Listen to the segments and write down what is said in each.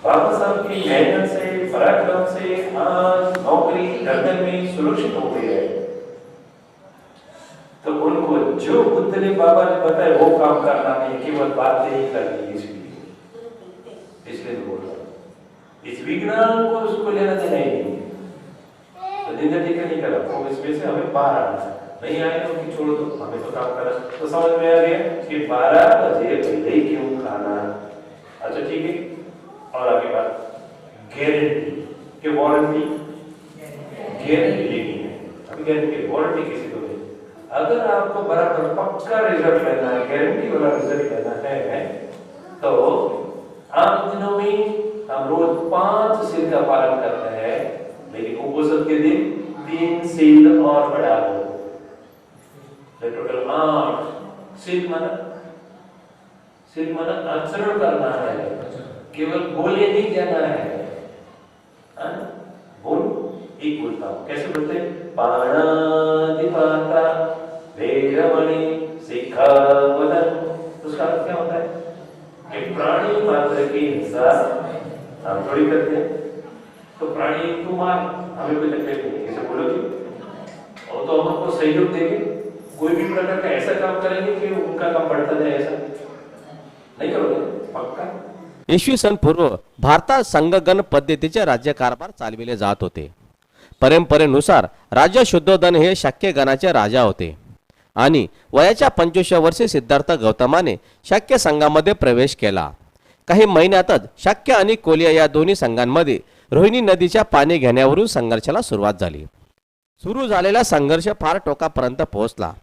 बाबा साहब की मेहनत से, पराक्रम से आज नौकरी गर्दन में सुरक्षित हो गई है। तो उनको जो बुद्ध ने, बाबा ने बताया वो काम करना नहीं, केवल बातें ही करनी। इसलिए बोल रहा हूं, इस विज्ञान को उसको लेना देना ही नहीं। तो निंदा टीका नहीं करा, तो इसमें से हमें बाहर आना है। नहीं आए तो कि छोड़ दो, हमें तो काम करना। तो समझ में आ गया कि 12 बजे पहले ही क्यों खाना। अच्छा ठीक है। और आगे बात गारंटी के वारंटी, गारंटी लेनी है। अभी गारंटी वारंटी किसी को नहीं। अगर आपको बराबर पक्का रिजल्ट लेना है, गारंटी वाला रिजल्ट लेना है, तो आम दिनों में हम रोज 5 सील का पालन करते हैं, लेकिन उपोषण के दिन 3 सील और बढ़ा दो, टोटल 8 सील। माना आचरण करना है, केवल बोले नहीं जाना है। बोल एक बोलता हूं, कैसे बोलते? पाणातिपाता वेरमणि सिक्खापदं। उसका अर्थ क्या होता है कि प्राणी मात्र की हिंसा हम थोड़ी करते हैं। तो प्राणी को मार, हमें कोई तकलीफ नहीं। कैसे बोलोगे? और तो हम आपको सहयोग देंगे, कोई भी प्रकार का ऐसा काम करेंगे कि उनका काम बढ़ता जाए, ऐसा नहीं करोगे पक्का। इसवी सन पूर्व भारतात संघगण पद्धतीचे राज्यकारभार चालविले जात होते। परंपरेनुसार राजा शुद्धोधन हे शाक्य गणाचे राजा होते आणि वयाच्या 25व्या वर्षी सिद्धार्थ गौतमाने शाक्य संघामध्ये प्रवेश केला। काही महिन्यातच शाक्य आणि कोलिया या दोन्ही संघांमध्ये रोहिणी नदीच्या पाणी घेण्यावरून संघर्षाला सुरुवात झाली। सुरू झालेला संघर्ष फार टोकापर्यंत पोहोचला।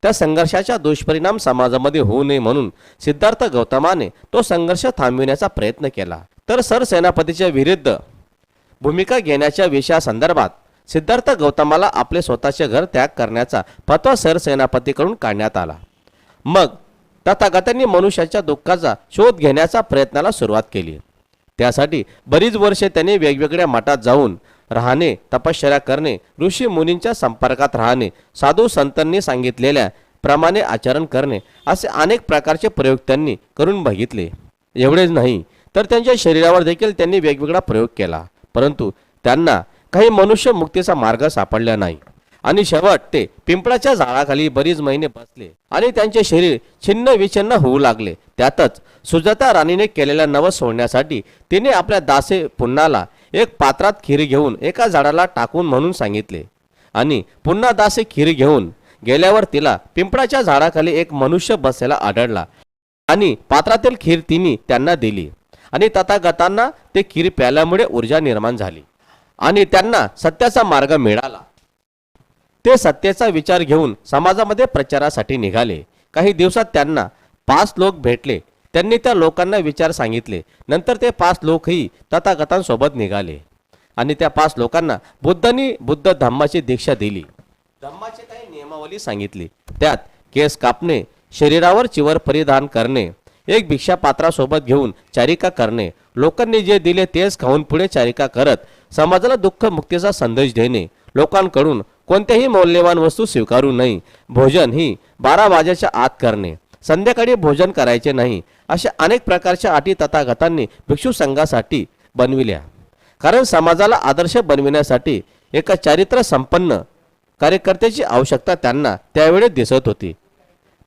त्या संघर्षाचा दुष्परिणाम समाजामध्ये होऊ नये म्हणून सिद्धार्थ गौतमाने तो संघर्ष थांबविण्याचा प्रयत्न केला। तर सरसेनापतीच्या विरुद्ध भूमिका घेण्याच्या विषयासंदर्भात सिद्धार्थ गौतमाला आपले स्वतःचे घर त्याग करण्याचा फतवा सरसेनापतीकडून काढण्यात आला। मग तथागतांनी मनुष्याच्या दुःखाचा शोध घेण्याचा प्रयत्नाला सुरुवात केली। त्यासाठी बरीच वर्षे त्यांनी वेगवेगळ्या मठात जाऊन राहणे, तपश्चर्या करणे, ऋषी मुनींच्या संपर्कात राहणे, साधू संतांनी सांगितलेल्या प्रमाणे आचरण करणे, असे अनेक प्रकारचे प्रयोग त्यांनी करून बघितले। एवढेच नाही तर त्यांच्या शरीरावर देखील त्यांनी वेगवेगळा प्रयोग केला, परंतु त्यांना काही मनुष्य मुक्तीचा मार्ग सापडला नाही आणि शेवट ते पिंपळाच्या झाडाखाली बरीच महिने बसले आणि त्यांचे शरीर छिन्न विछिन्न होऊ लागले। त्यातच सुजाता राणीने केलेल्या नवस सोडण्यासाठी तिने आपल्या दासे पुन्हाला एक पात्रात खीर घेऊन एका झाडाला टाकून म्हणून सांगितले आणि पुन्हा दासे खीर घेऊन गेल्यावर तिला पिंपळाच्या झाडाखाली एक मनुष्य बसलेला आढळला आणि पात्रातील खीर तिने त्यांना दिली आणि तथागतांना ते खीर प्यायल्यामुळे ऊर्जा निर्माण झाली आणि त्यांना सत्याचा मार्ग मिळाला। ते सत्याचा विचार घेऊन समाजामध्ये प्रचारासाठी निघाले। काही दिवसात त्यांना 5 लोक भेटले। त्यांनी त्या लोकांना विचार सांगितले। नंतर ते 5 लोकही तथागतांसोबत निघाले आणि त्या 5 लोकांना बुद्धांनी बुद्ध धम्माची दीक्षा दिली। धम्माची काही नियमावली सांगितली। त्यात केस कापणे, शरीरावर चिवर परिधान करणे, एक भिक्षा पात्रासोबत घेऊन चारिका करणे, लोकांनी जे दिले तेच खाऊन पुढे चारिका करत समाजाला दुःख मुक्तीचा संदेश देणे, लोकांकडून कोणत्याही मौल्यवान वस्तू स्वीकारू नये, भोजन ही 12 वाजेच्या आत करणे, संध्याकाळी भोजन करायचे नाही, अशा अनेक प्रकारच्या अटी तथागतांनी भिक्षू संघासाठी बनविल्या। कारण समाजाला आदर्श बनविण्यासाठी एका चारित्र्य संपन्न कार्यकर्त्याची आवश्यकता त्यांना त्यावेळी दिसत होती।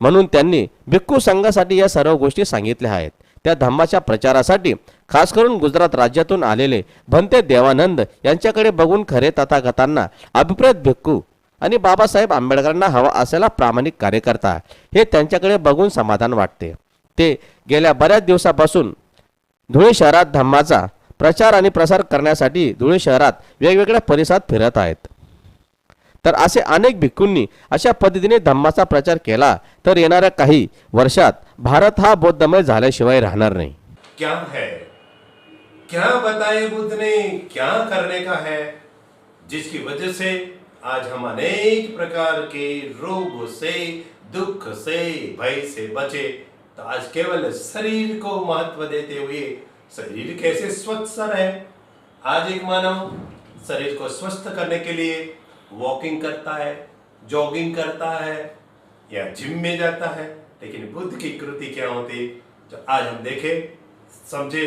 म्हणून त्यांनी भिक्खू संघासाठी या सर्व गोष्टी सांगितल्या आहेत। त्या धम्माच्या प्रचारासाठी खास करून गुजरात राज्यातून आलेले भंते देवानंद यांच्याकडे बघून खरे तथागतांना अभिप्रेत भिक्खू आणि बाबासाहेब आंबेडकरांना हवा असलेला प्रामाणिक कार्यकर्ता हे त्यांच्याकडे बघून समाधान वाटते। ते गेल्या बऱ्याच दिवसापासून धुळे शहरात धम्माचा प्रचार आणि प्रसार करण्यासाठी धुळे शहरात वेगवेगळ्या परिसरात फिरत आहेत। तर असे अनेक भिक्खूंनी अशा पद्धतीने धम्माचा प्रचार केला तर येणाऱ्या काही वर्षात भारत हा बौद्धमय झाल्याशिवाय राहणार नाही। क्या है, क्या बताए बुद्ध ने क्या करने का है, जिसकी वजह से आज हम अनेक प्रकार के रोग से, दुख से, भय से बचे। तो आज केवल शरीर को महत्व देते हुए शरीर कैसे स्वस्थ रहे। आज एक मानव शरीर को स्वस्थ करने के लिए वॉकिंग करता है, जॉगिंग करता है या जिम में जाता है, लेकिन बुद्ध की कृति क्या होती जो आज हम देखें, समझे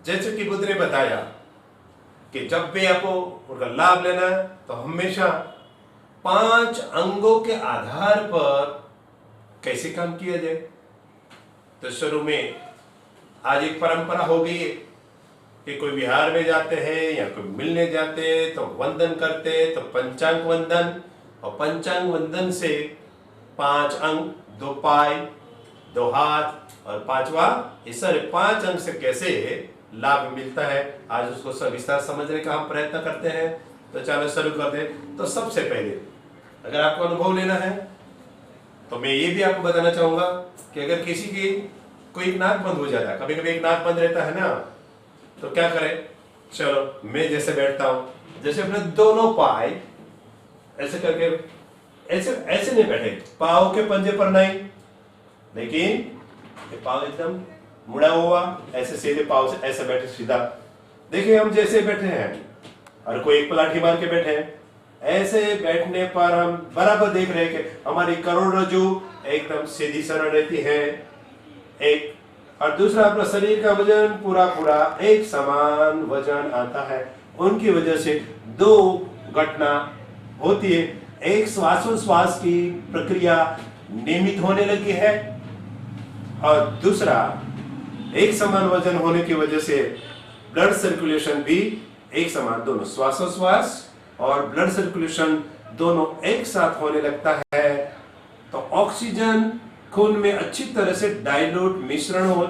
जैसे कि बुद्ध ने बताया कि जब भी आपको उनका लाभ लेना है तो हमेशा 5 अंगों के आधार पर कैसे काम किया जाए। तो शुरू में आज एक परंपरा हो गई है कि कोई विहार में जाते हैं या कोई मिलने जाते हैं तो वंदन करते हैं, तो पंचांग वंदन, और पंचांग वंदन से 5 अंग, 2 पाय, 2 हाथ और 5वां, इस सारे 5 अंग से कैसे लाभ मिलता है, आज उसको सविस्तार समझने का हम प्रयत्न करते हैं। तो चलो शुरू करते हैं। तो सबसे पहले अगर आपको अनुभव लेना है तो मैं ये भी आपको बताना चाहूंगा कि अगर किसी की कोई नाक बंद हो जाता है, कभी कभी एक नाक बंद रहता है ना, तो क्या करें। चलो मैं जैसे बैठता हूं, जैसे अपने दोनों पाय ऐसे करके, ऐसे ऐसे नहीं बैठे, पाँव के पंजे पर नहीं, लेकिन ये पाँव एकदम मुड़ा हुआ, ऐसे सीधे पाँव से ऐसे बैठे सीधा। देखिए हम जैसे बैठे हैं और कोई एक पलाठी मार के बैठे हैं, ऐसे बैठने पर हम बराबर देख रहे हैं कि हमारी करोड़रज्जु एकदम सीधी सरल रहती है, एक, और दूसरा अपना शरीर का वजन पूरा पूरा एक समान वजन आता है। उनकी वजह से 2 घटना होती है, एक श्वासोश्वास की प्रक्रिया नियमित होने लगी है, और दूसरा एक समान वजन होने की वजह से ब्लड सर्कुलेशन भी एक समान, दोनों श्वासोश्वास और ब्लड सर्कुलेशन दोनों एक साथ होने लगता है। तो ऑक्सीजन खून में अच्छी तरह से डाइल्यूट मिश्रण हो